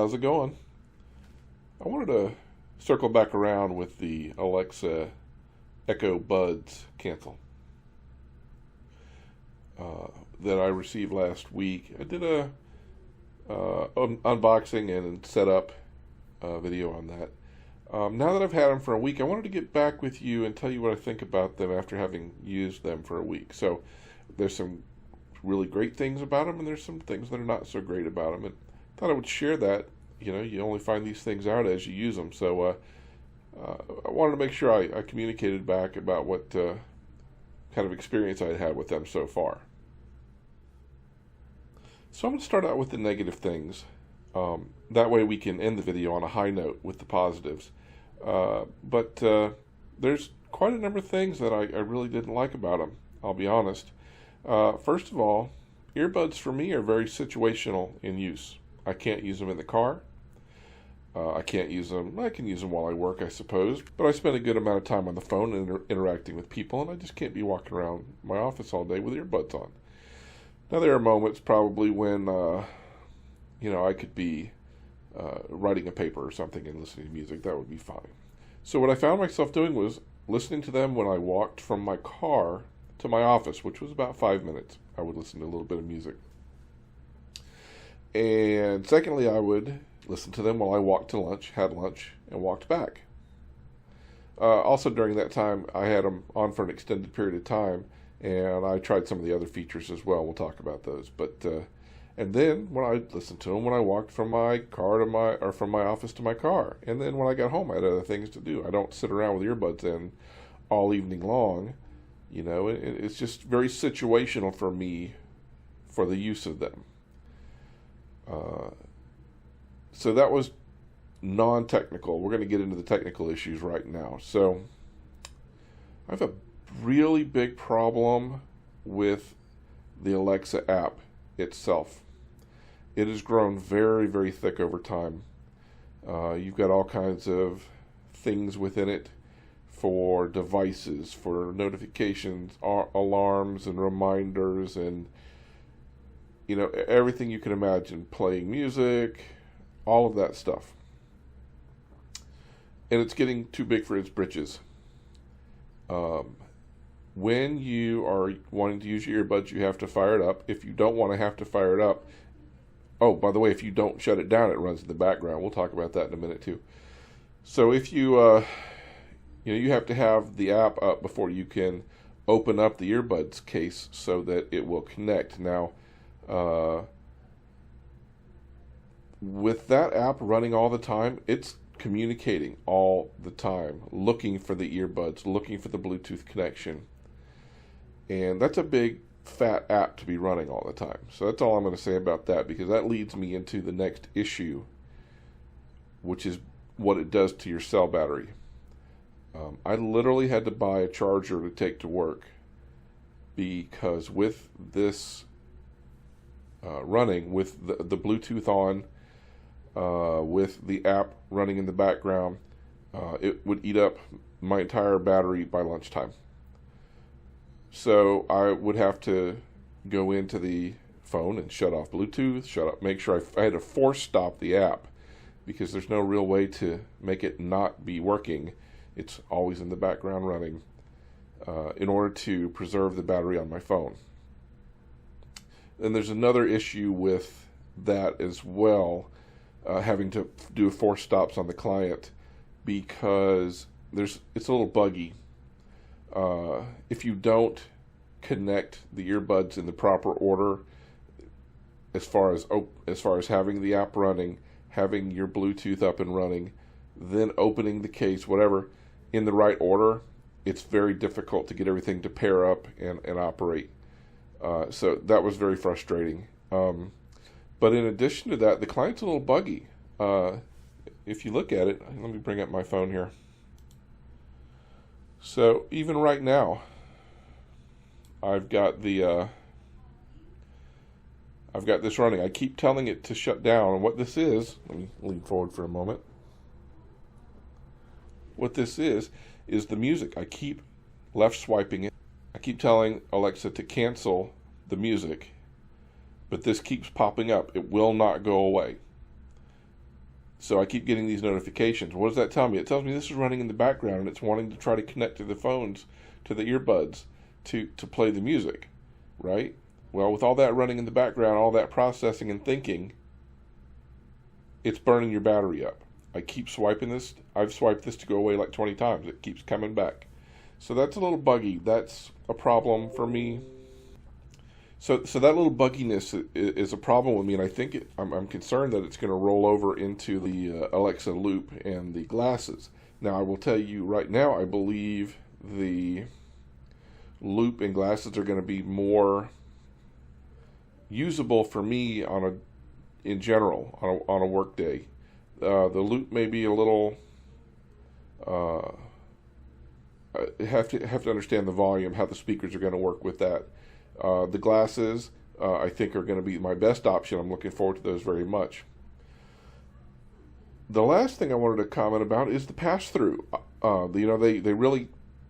how's it going? I wanted to circle back around with the Alexa Echo Buds cancel that I received last week. I did a unboxing and setup video on that. Now that I've had them for a week, I wanted to get back with you and tell you what I think about them after having used them for a week. So there's some really great things about them, and there's some things that are not so great about them. And I thought I would share that. You know, you only find these things out as you use them. So I wanted to make sure I communicated back about what kind of experience I had with them so far. So I'm going to start out with the negative things. That way we can end the video on a high note with the positives. But there's quite a number of things that I really didn't like about them, I'll be honest. First of all, earbuds for me are very situational in use. I can't use them in the car. I can't use them. I can use them while I work, I suppose. But I spend a good amount of time on the phone and interacting with people, and I just can't be walking around my office all day with earbuds on. Now, there are moments probably when, I could be writing a paper or something and listening to music. That would be fine. So what I found myself doing was listening to them when I walked from my car to my office, which was about 5 minutes. I would listen to a little bit of music. And secondly, I would listen to them while I walked to lunch, had lunch, and walked back. Also during that time, I had them on for an extended period of time, and I tried some of the other features as well. We'll talk about those. But and then when I listened to them when I walked from my car to from my office to my car, and then when I got home, I had other things to do. I don't sit around with earbuds in all evening long. You know, it's just very situational for me for the use of them. So that was non-technical. We're going to get into the technical issues right now. So I have a really big problem with the Alexa app itself. It has grown very, very thick over time. You've got all kinds of things within it for devices, for notifications, alarms, and reminders, and everything you can imagine, playing music, all of that stuff. And it's getting too big for its britches. When you are wanting to use your earbuds, you have to fire it up. If you don't want to have to fire it up, oh, by the way, if you don't shut it down, it runs in the background. We'll talk about that in a minute too. So if you, you have to have the app up before you can open up the earbuds case so that it will connect. Now, with that app running all the time, it's communicating all the time, looking for the earbuds, looking for the Bluetooth connection. And that's a big, fat app to be running all the time. So that's all I'm going to say about that, because that leads me into the next issue, which is what it does to your cell battery. I literally had to buy a charger to take to work, because with this running, with the Bluetooth on, with the app running in the background, it would eat up my entire battery by lunchtime. So I would have to go into the phone and shut off Bluetooth, make sure I had to force stop the app, because there's no real way to make it not be working. It's always in the background running in order to preserve the battery on my phone. And there's another issue with that as well, having to do force stops on the client, because it's a little buggy. If you don't connect the earbuds in the proper order, as far as having the app running, having your Bluetooth up and running, then opening the case, whatever, in the right order, it's very difficult to get everything to pair up and operate. So that was very frustrating. But in addition to that, the client's a little buggy. If you look at it, let me bring up my phone here. So even right now, I've got this running. I keep telling it to shut down. And what this is, let me lean forward for a moment. What this is the music. I keep left swiping it. I keep telling Alexa to cancel the music, but this keeps popping up. It will not go away. So I keep getting these notifications. What does that tell me? It tells me this is running in the background and it's wanting to try to connect to the phones, to the earbuds, to play the music, right? Well, with all that running in the background, all that processing and thinking, it's burning your battery up. I keep swiping this. I've swiped this to go away like 20 times. It keeps coming back. So that's a little buggy. That's a problem for me. So that little bugginess is a problem with me, and I think I'm concerned that it's going to roll over into the Alexa Loop and the glasses. Now, I will tell you right now, I believe the Loop and glasses are going to be more usable for me in general on a work day. The Loop may be a little. Have to understand the volume, how the speakers are going to work with that. The glasses, I think, are going to be my best option. I'm looking forward to those very much. The last thing I wanted to comment about is the pass-through. They really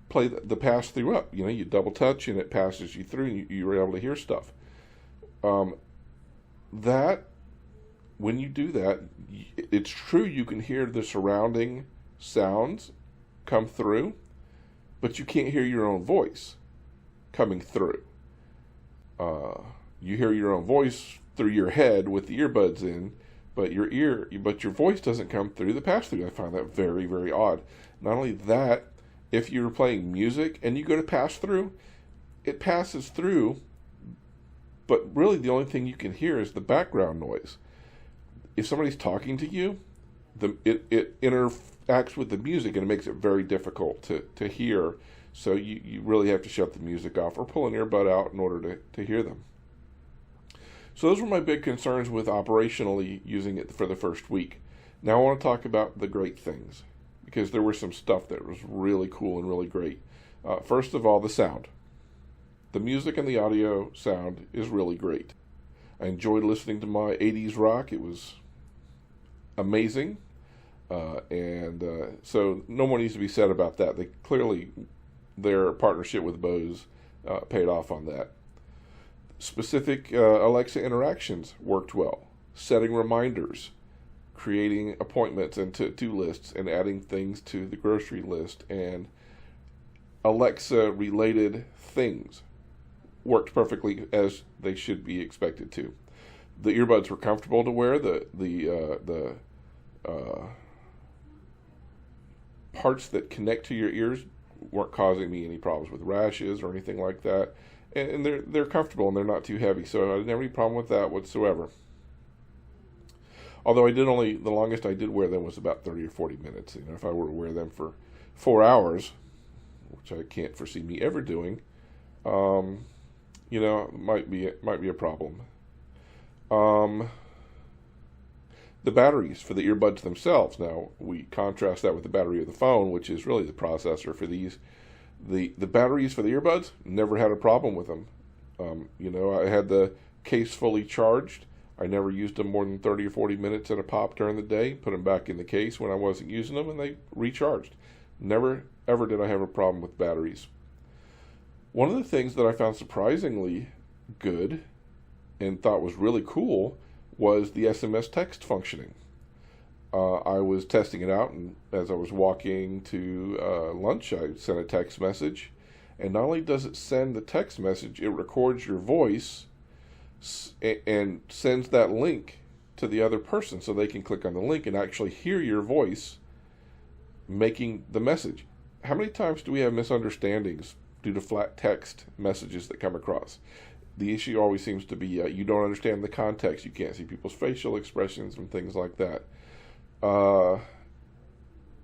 play the pass-through up. You double touch and it passes you through, and you're able to hear stuff. That when you do that, it's true you can hear the surrounding sounds come through, but you can't hear your own voice coming through. You hear your own voice through your head with the earbuds in, but your voice doesn't come through the pass-through. I find that very, very odd. Not only that, if you're playing music and you go to pass-through, it passes through, but really the only thing you can hear is the background noise. If somebody's talking to you, it interacts with the music and it makes it very difficult to hear. So you really have to shut the music off or pull an earbud out in order to hear them. So those were my big concerns with operationally using it for the first week. Now I want to talk about the great things, because there was some stuff that was really cool and really great. First of all, the sound. The music and the audio sound is really great. I enjoyed listening to my 80s rock. It was amazing. So no more needs to be said about that. Their partnership with Bose paid off on that. Specific Alexa interactions worked well. Setting reminders, creating appointments and to-do lists, and adding things to the grocery list, and Alexa-related things worked perfectly as they should be expected to. The earbuds were comfortable to wear. The parts that connect to your ears weren't causing me any problems with rashes or anything like that, and they're comfortable and they're not too heavy, so I didn't have any problem with that whatsoever. Although the longest I did wear them was about 30 or 40 minutes. If I were to wear them for 4 hours, which I can't foresee me ever doing, might be a problem. The batteries for the earbuds themselves. Now, we contrast that with the battery of the phone, which is really the processor for these. The batteries for the earbuds, never had a problem with them. I had the case fully charged. I never used them more than 30 or 40 minutes at a pop during the day. Put them back in the case when I wasn't using them, and they recharged. Never, ever did I have a problem with batteries. One of the things that I found surprisingly good and thought was really cool was the SMS text functioning. I was testing it out, and as I was walking to lunch, I sent a text message. And not only does it send the text message, it records your voice and sends that link to the other person so they can click on the link and actually hear your voice making the message. How many times do we have misunderstandings due to flat text messages that come across? The issue always seems to be you don't understand the context. You can't see people's facial expressions and things like that.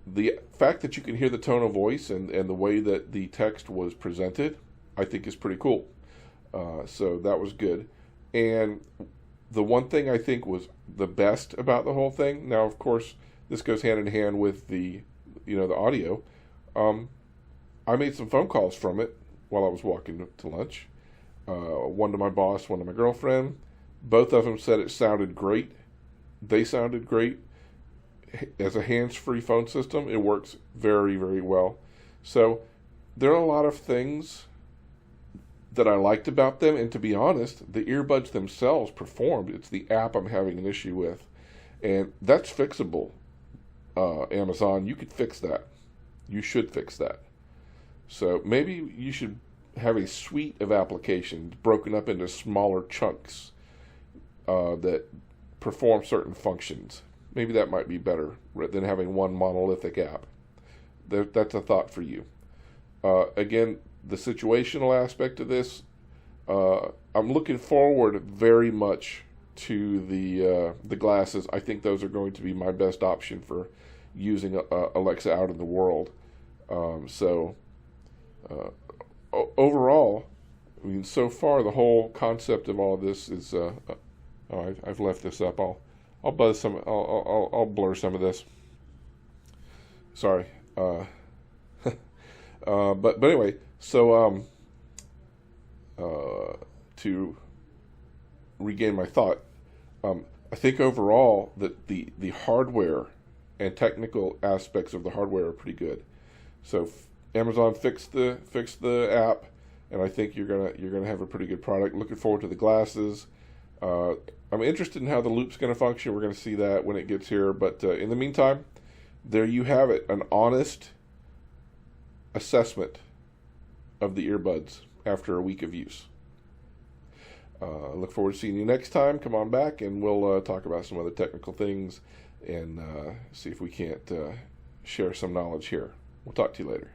The fact that you can hear the tone of voice and the way that the text was presented, I think is pretty cool. So that was good. And the one thing I think was the best about the whole thing, now of course this goes hand in hand with the audio. I made some phone calls from it while I was walking to lunch. One to my boss, one to my girlfriend. Both of them said it sounded great. They sounded great. As a hands-free phone system, it works very, very well. So there are a lot of things that I liked about them, and to be honest, the earbuds themselves performed. It's the app I'm having an issue with. And that's fixable. Amazon, you could fix that. You should fix that. So maybe you should have a suite of applications broken up into smaller chunks that perform certain functions. Maybe that might be better than having one monolithic app. That's a thought for you. Again, the situational aspect of this, I'm looking forward very much to the glasses. I think those are going to be my best option for using Alexa out in the world. Overall, I mean, so far the whole concept of all of this is. I've left this up. I'll buzz some. I'll blur some of this. Sorry. But anyway, so to regain my thought, I think overall that the hardware and technical aspects of the hardware are pretty good. So Amazon fixed the app, and I think you're gonna have a pretty good product. Looking forward to the glasses. I'm interested in how the loop's going to function. We're going to see that when it gets here. But in the meantime, there you have it, an honest assessment of the earbuds after a week of use. I look forward to seeing you next time. Come on back, and we'll talk about some other technical things and see if we can't share some knowledge here. We'll talk to you later.